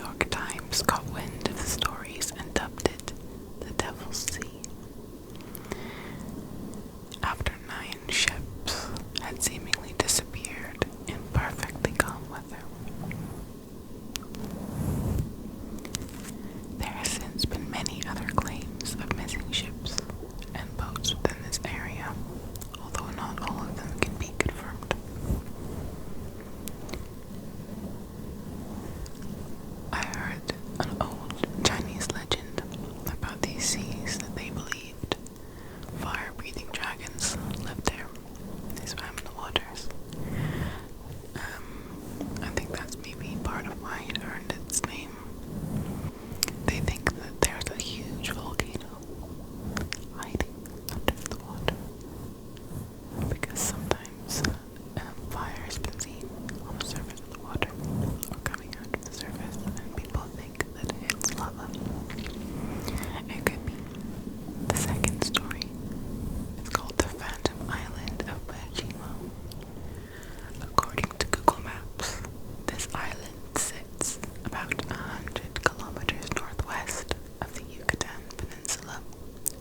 York Times got wind of the stories and dubbed it the Devil's Sea. After 9 ships had seemingly disappeared in perfectly calm weather. There have since been many other claims of missing ships and boats within this area, although not all of them can be confirmed. I heard an old Chinese legend about these seas that they believed fire-breathing dragons lived there. They swam in the waters. I think that's maybe part of why it earned its name. They think that there's a huge volcano hiding under the water, because sometimes fire has been seen on the surface of the water or coming out of the surface, and people think that it's lava. It could be. The second story is called the Phantom Island of Bajima. According to Google Maps, this island sits about 100 kilometers northwest of the Yucatan Peninsula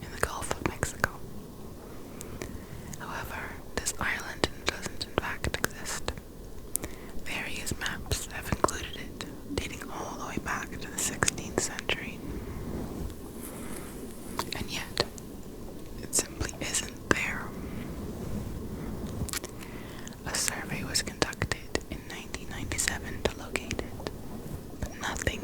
in the Gulf of Mexico. However, this island doesn't in fact exist. Various maps have included it, dating all the way back to the 16th century. And yet, it simply isn't there. A survey was conducted in 1997 to locate it, but nothing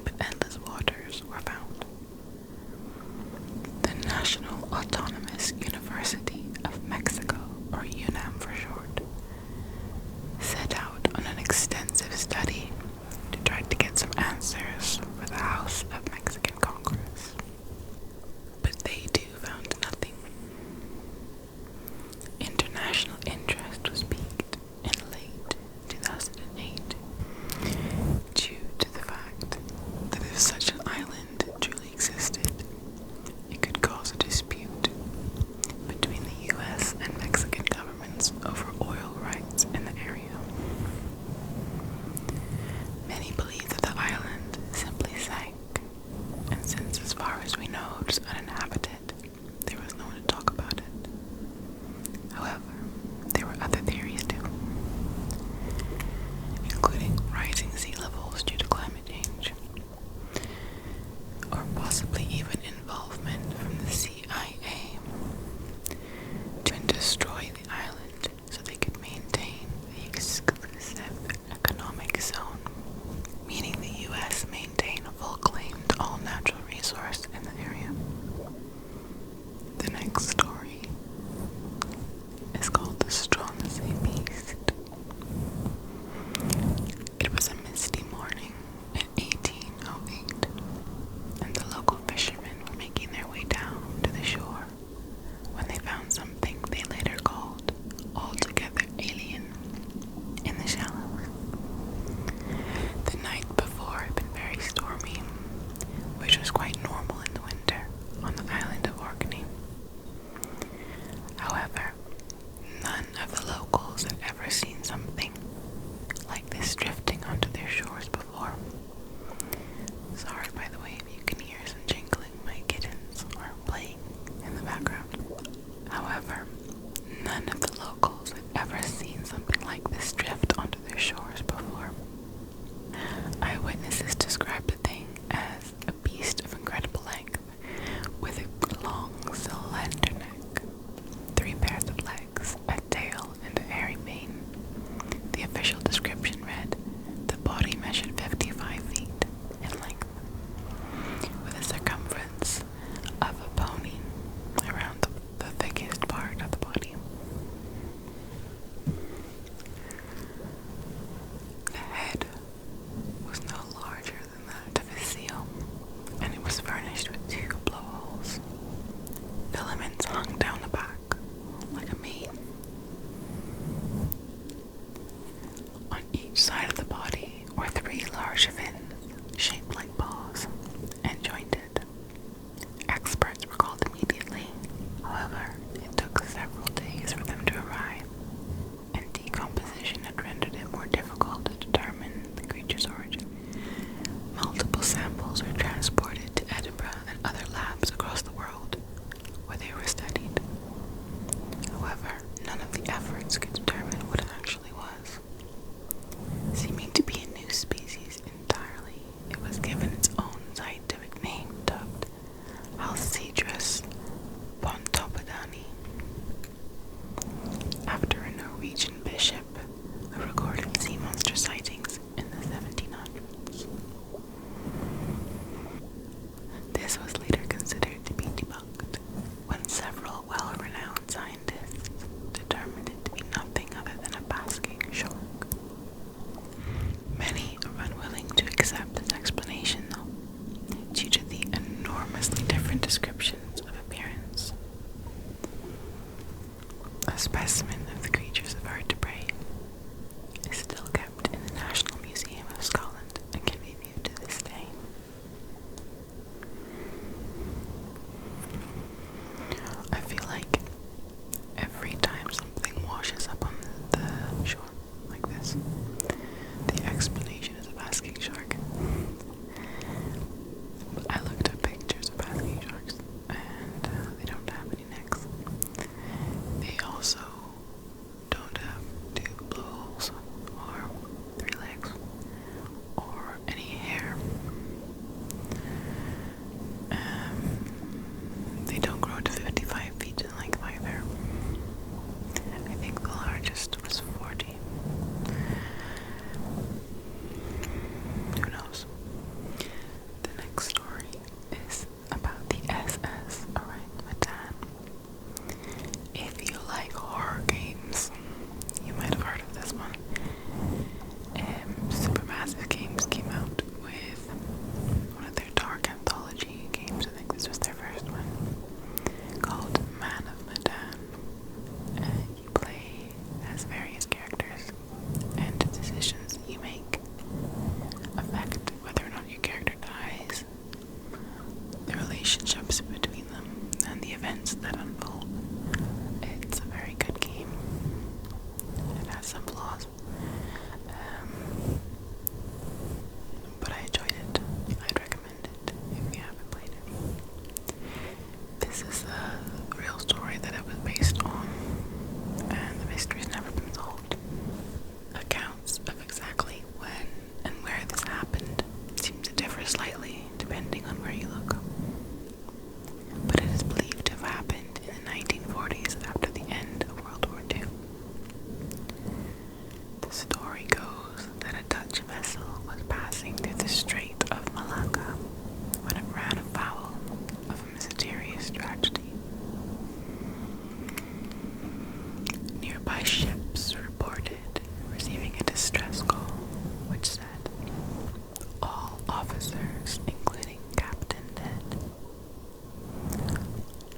others, including Captain Dead,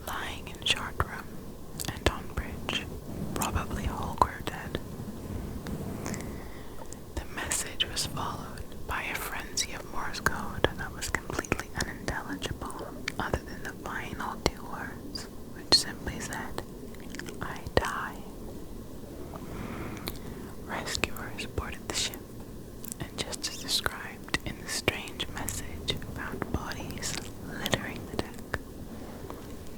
lying in Chartrum and on bridge, probably whole crew dead. The message was followed by a frenzy of Morse code that was completely unintelligible, other than the final two words, which simply said, "I die." Rescuers boarded the ship, and just as described in the strange message, found bodies littering the deck.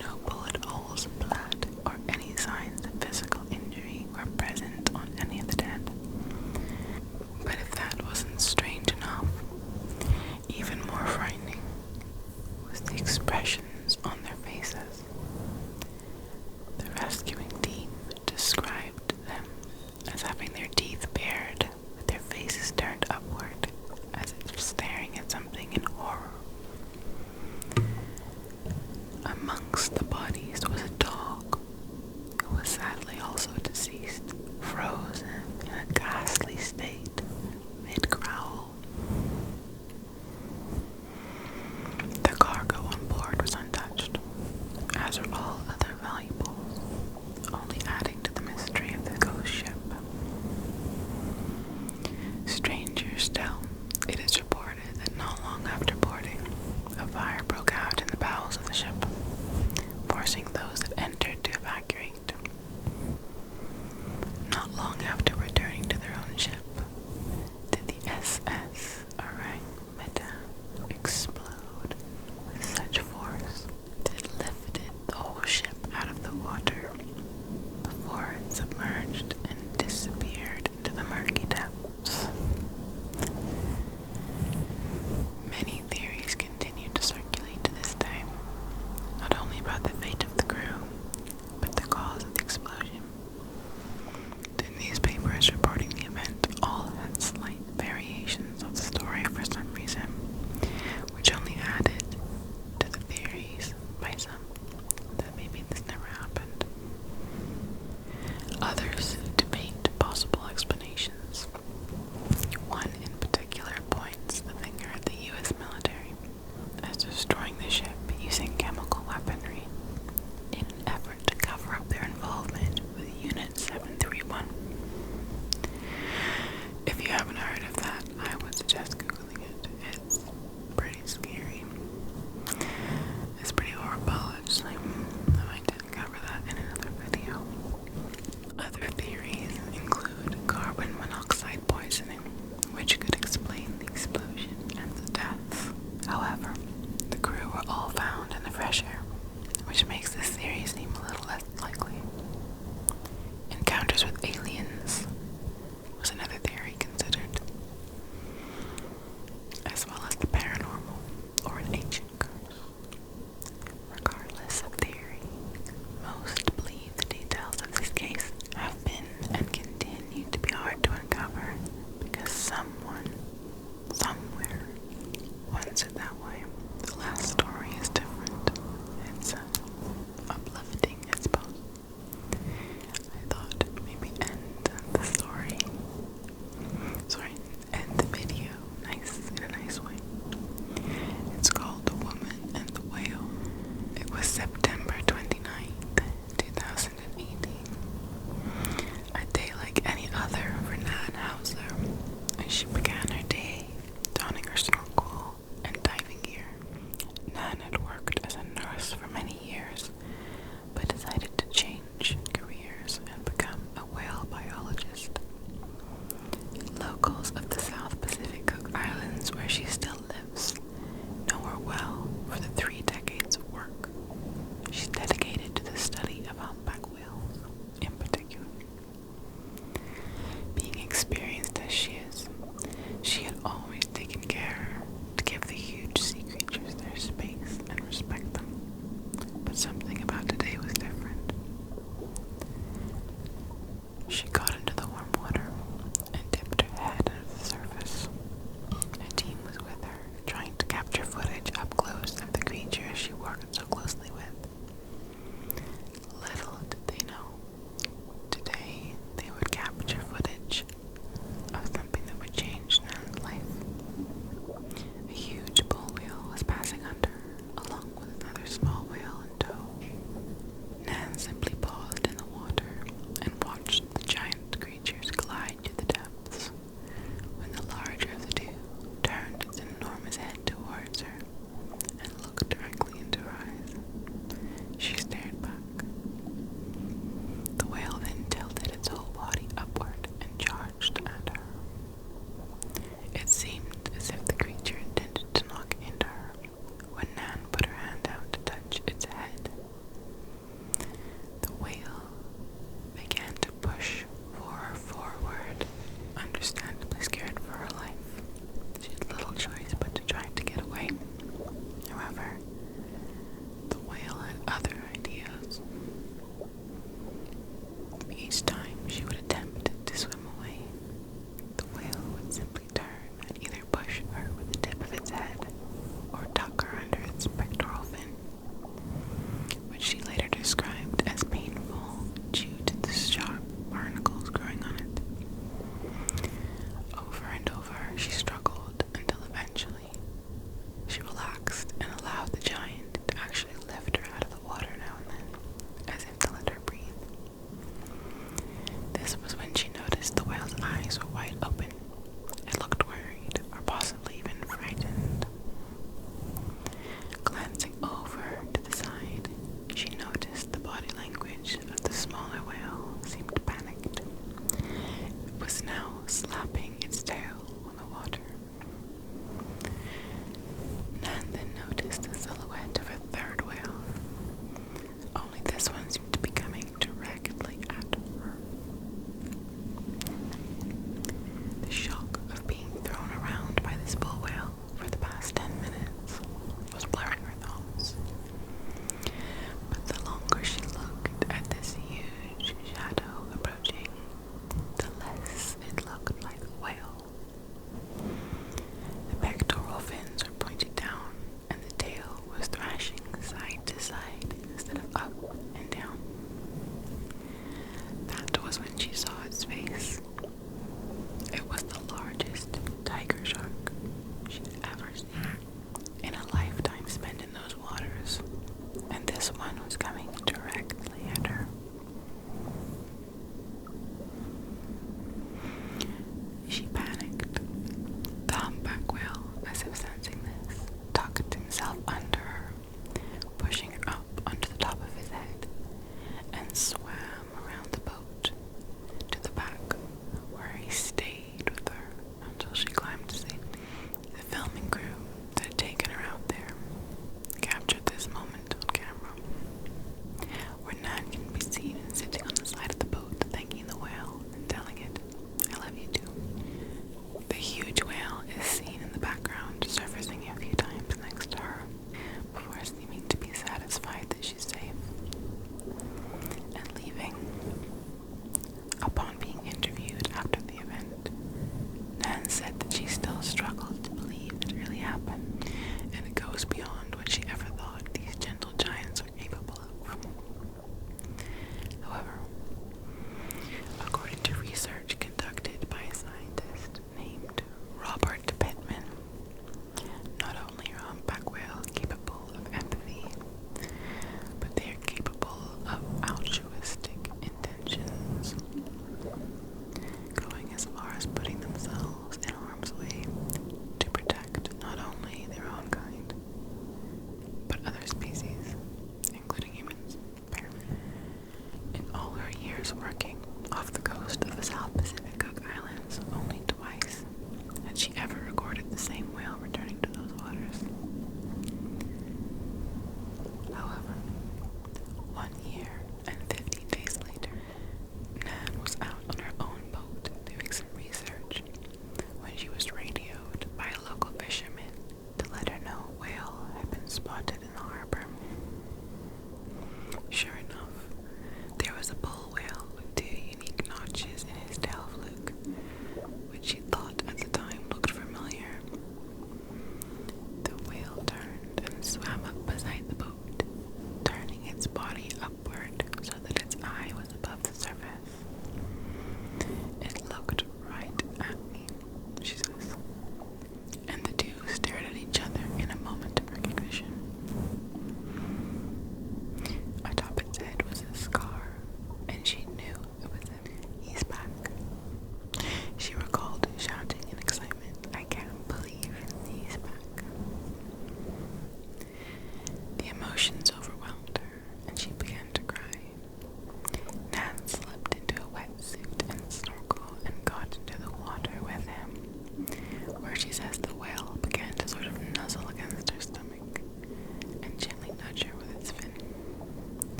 No bullet holes, blood, or any signs of physical injury were present on any of the dead. But if that wasn't strange enough, even more frightening was the expression